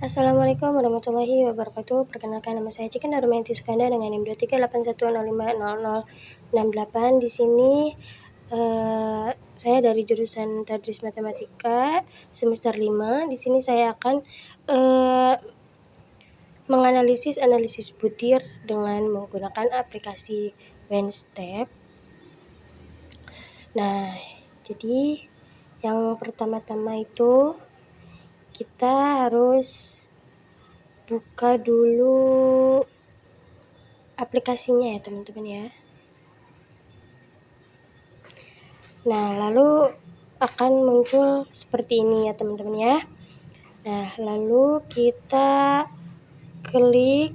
Assalamualaikum warahmatullahi wabarakatuh. Perkenalkan, nama saya Ciken Darumayanti Sukanda dengan NIM 2381050068. Di sini saya dari jurusan Tadris Matematika semester 5. Di sini saya akan analisis butir dengan menggunakan aplikasi WinStep. Nah, jadi yang pertama-tama itu kita harus buka dulu aplikasinya ya teman-teman ya. Nah, lalu akan muncul seperti ini ya teman-teman ya. Nah, lalu kita klik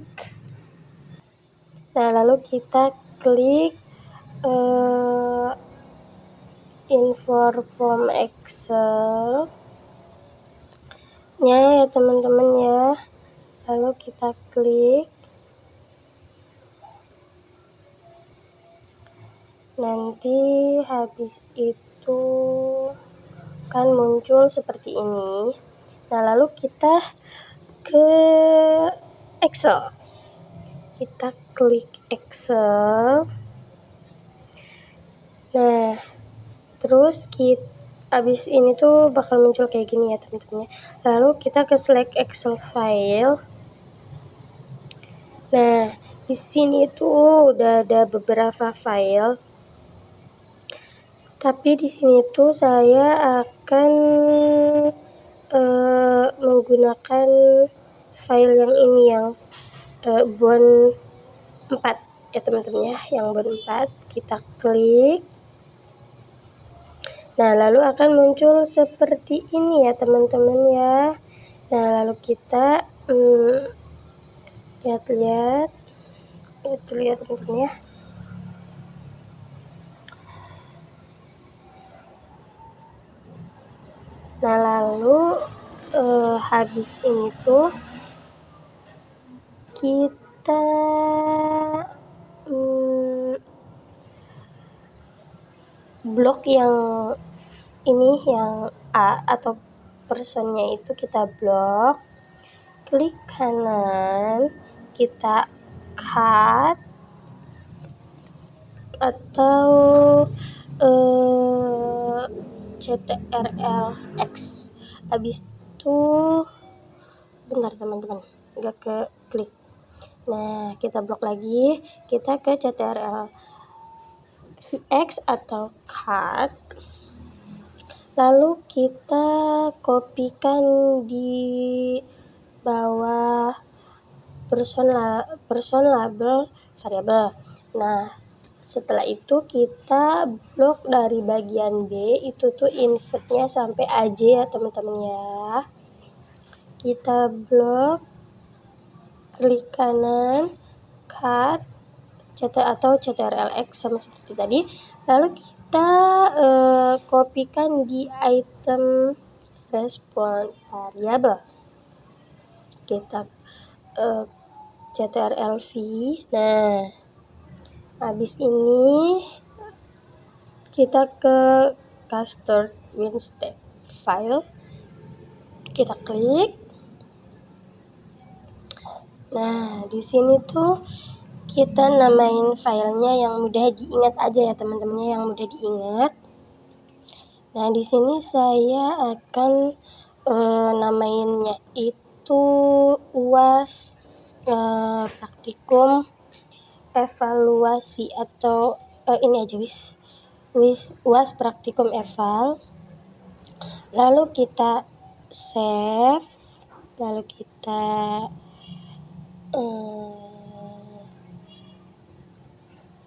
info from Excel nya ya teman-teman ya. Lalu kita klik, nanti habis itu kan muncul seperti ini. Nah, lalu kita ke Excel, kita klik Excel. Nah, terus abis ini tuh bakal muncul kayak gini ya teman-teman. Lalu kita ke select Excel file. Nah, di sini tuh udah ada beberapa file. Tapi di sini tuh saya akan menggunakan file yang ini, yang bond 4 ya teman-teman ya, yang bond 4. Kita klik. Nah, lalu akan muncul seperti ini ya teman-teman ya. Nah, lalu kita lihat-lihat teman-teman ya. Nah, lalu habis ini tuh kita blok yang ini, yang A atau personnya itu kita blok, klik kanan, kita cut atau CTRL-X. Habis itu bentar teman-teman, nggak ke klik. Nah, kita blok lagi, kita ke CTRL-X atau cut. Lalu kita kopikan di bawah person label variabel. Nah, setelah itu kita blok dari bagian B, itu tuh invertnya sampai AJ ya teman-teman ya. Kita blok, klik kanan, cut atau CTRL-X sama seperti tadi. Lalu kita kopikan di item respon variabel. Kita CTRL-V. Nah, habis ini kita ke custard WinStep file. Kita klik. Nah, di sini tuh kita namain filenya yang mudah diingat aja ya teman-temannya, yang mudah diingat. Nah, di sini saya akan namainnya itu UAS praktikum evaluasi, atau ini aja UAS praktikum eval. Lalu kita save, lalu kita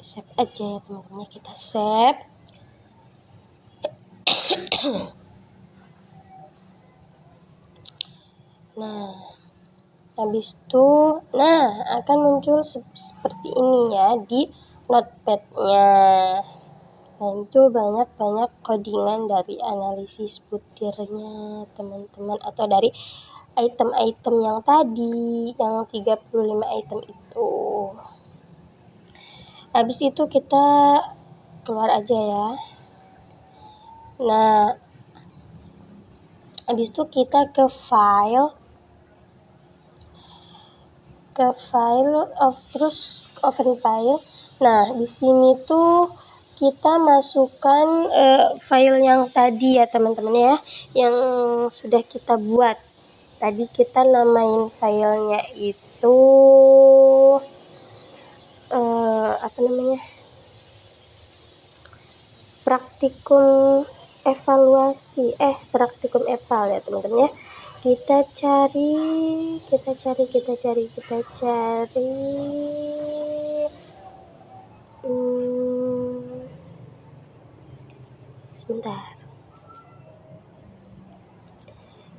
save aja ya teman-teman, kita save. Nah, habis itu akan muncul seperti ini ya di notepad-nya. Nah, itu banyak codingan dari analisis butirnya teman-teman, atau dari item-item yang tadi, yang 35 item itu. Habis itu kita keluar aja ya. Nah, habis itu kita ke file, ke file, terus open file. Nah, di sini tuh kita masukkan file yang tadi ya teman-teman ya, yang sudah kita buat. Tadi kita namain filenya itu apa namanya? Praktikum eval ya teman-teman ya. Kita cari sebentar.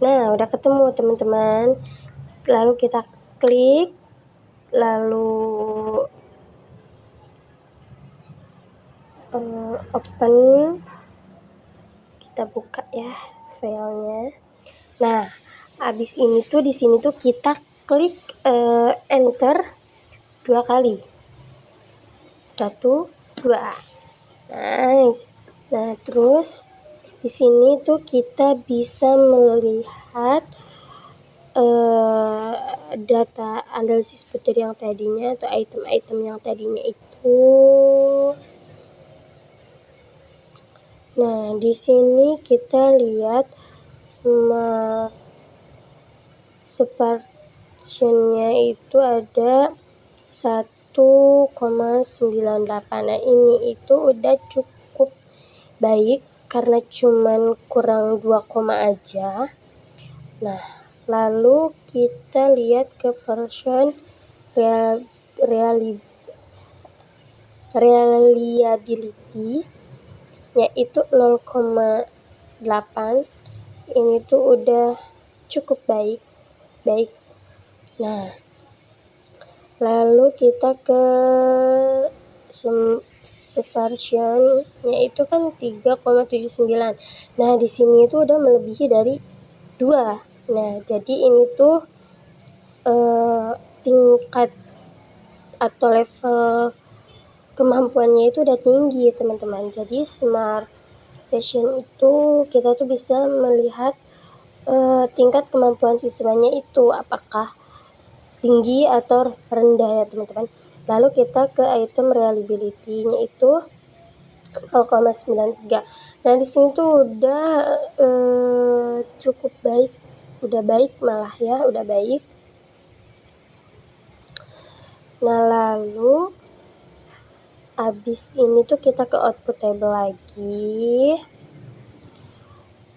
Nah, udah ketemu teman-teman. Lalu kita klik, lalu open, kita buka ya filenya. Nah, habis ini tuh di sini tuh kita klik enter 2 kali. 1, 2. Nice. Nah, terus di sini tuh kita bisa melihat data analisis footer yang tadinya atau item-item yang tadinya itu. Nah, di sini kita lihat smart separtitionnya itu ada 1,98. Nah, ini itu udah cukup baik karena cuman kurang 2 koma aja. Nah, lalu kita lihat ke version reliability yaitu 0,8. Ini tuh udah cukup baik. Nah, lalu kita ke version yaitu kan 3,79. Nah, di sini itu udah melebihi dari 2. Nah, jadi ini tuh tingkat atau level kemampuannya itu udah tinggi teman-teman. Jadi smart fashion itu kita tuh bisa melihat tingkat kemampuan siswanya itu apakah tinggi atau rendah ya teman-teman. Lalu kita ke item reliability-nya itu 0,93. Nah, di sini tuh udah cukup baik, udah baik malah ya, udah baik. Nah, lalu habis ini tuh kita ke output table lagi.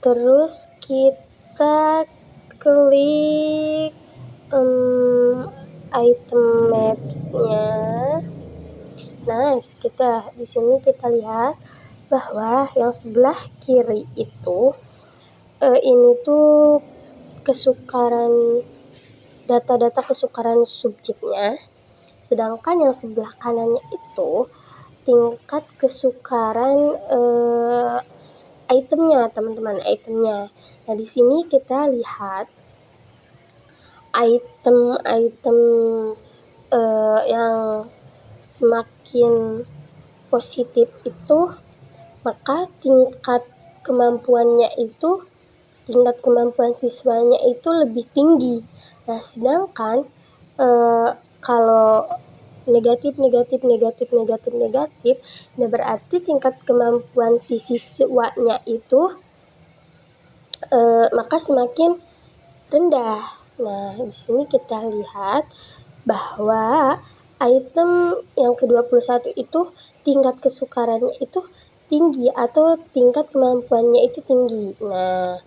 Terus kita klik item maps-nya. Nice, kita di sini kita lihat bahwa yang sebelah kiri itu ini tuh kesukaran data-data kesukaran subjeknya. Sedangkan yang sebelah kanannya itu tingkat kesukaran itemnya, teman-teman, itemnya. Nah, di sini kita lihat item-item yang semakin positif itu, maka tingkat kemampuan siswanya itu lebih tinggi. Nah, sedangkan kalau negatif, nah berarti tingkat kemampuan si siswanya itu maka semakin rendah. Nah, di sini kita lihat bahwa item yang ke-21 itu tingkat kesukarannya itu tinggi atau tingkat kemampuannya itu tinggi. Nah,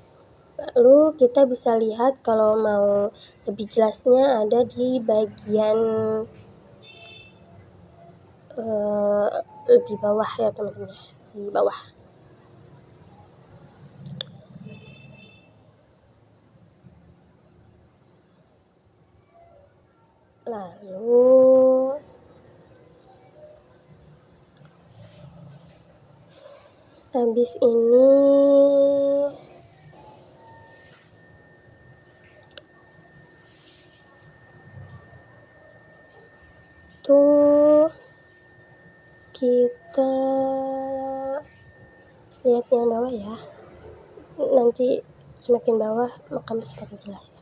lalu kita bisa lihat kalau mau lebih jelasnya ada di bagian lebih bawah ya teman-teman, di bawah. Lalu habis ini tuh kita lihat yang bawah ya, nanti semakin bawah maka semakin jelas ya.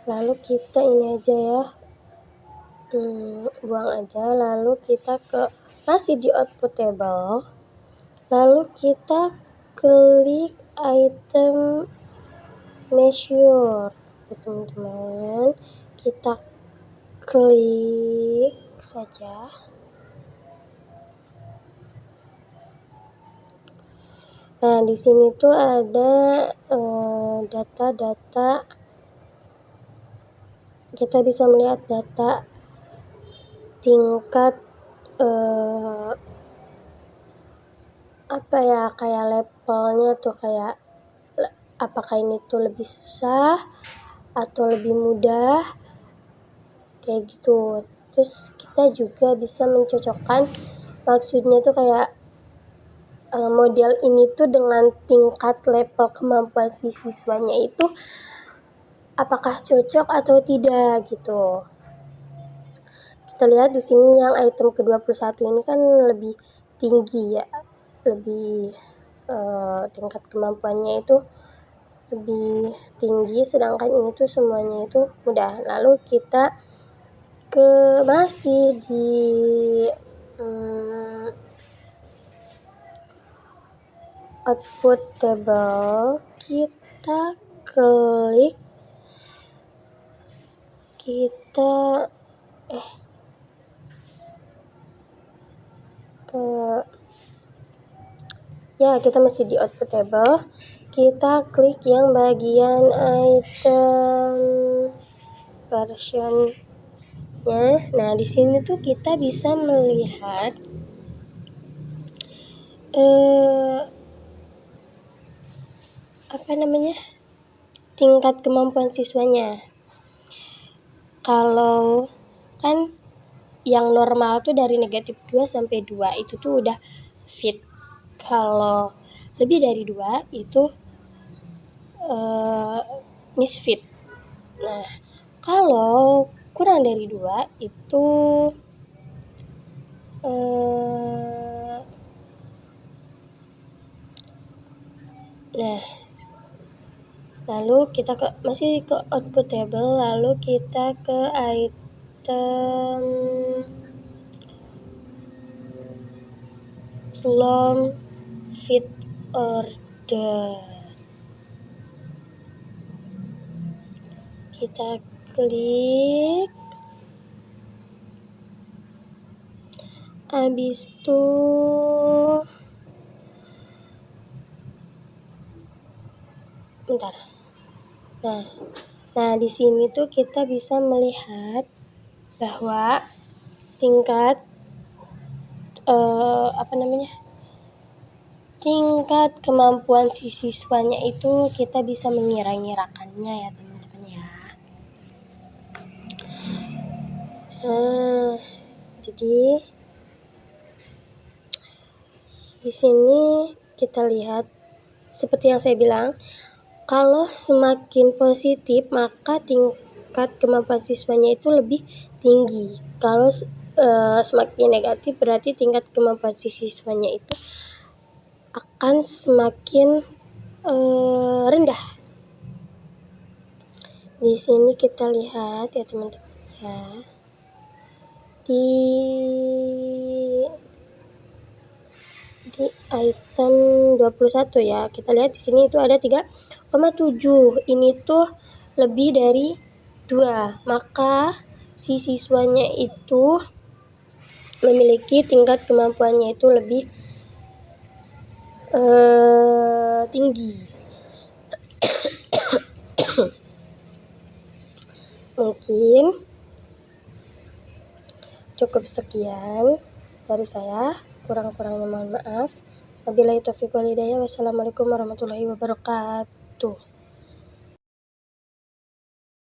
Lalu kita ini aja ya, buang aja, lalu kita masih di output table, lalu kita klik item measure ya teman-teman, kita klik saja. Nah, di sini tuh ada data-data, kita bisa melihat data tingkat kayak levelnya tuh, kayak apakah ini tuh lebih susah atau lebih mudah, kayak gitu. Terus kita juga bisa mencocokkan, maksudnya tuh kayak model ini tuh dengan tingkat level kemampuan si siswanya itu apakah cocok atau tidak gitu. Kita lihat di sini yang item ke-21 ini kan lebih tinggi ya, lebih tingkat kemampuannya itu lebih tinggi, sedangkan ini tuh semuanya itu mudah. Lalu kita masih di output table, kita klik, kita masih di output table, kita klik yang bagian item versionnya. Nah, di sini tuh kita bisa melihat tingkat kemampuan siswanya. Kalau kan yang normal tuh dari -2 sampai 2 itu tuh udah fit. Kalau lebih dari 2 itu misfit. Nah, kalau kurang dari 2 itu lalu kita masih ke output table, lalu kita ke item long fit order. Kita klik, habis itu Nah, di sini tuh kita bisa melihat bahwa tingkat tingkat kemampuan si siswanya itu kita bisa mengira-ngirakannya ya teman-teman ya. Jadi di sini kita lihat seperti yang saya bilang, kalau semakin positif maka tingkat kemampuan siswanya itu lebih tinggi. Kalau semakin negatif berarti tingkat kemampuan siswanya itu akan semakin rendah. Di sini kita lihat ya teman-teman ya, di item 21 ya, kita lihat di sini itu ada 3,7. Ini tuh lebih dari 2, maka si siswanya itu memiliki tingkat kemampuannya itu lebih tinggi. Mungkin cukup sekian dari saya, kurang-kurangnya mohon maaf. Wabillahi taufiq wal hidayah. Wassalamualaikum warahmatullahi wabarakatuh.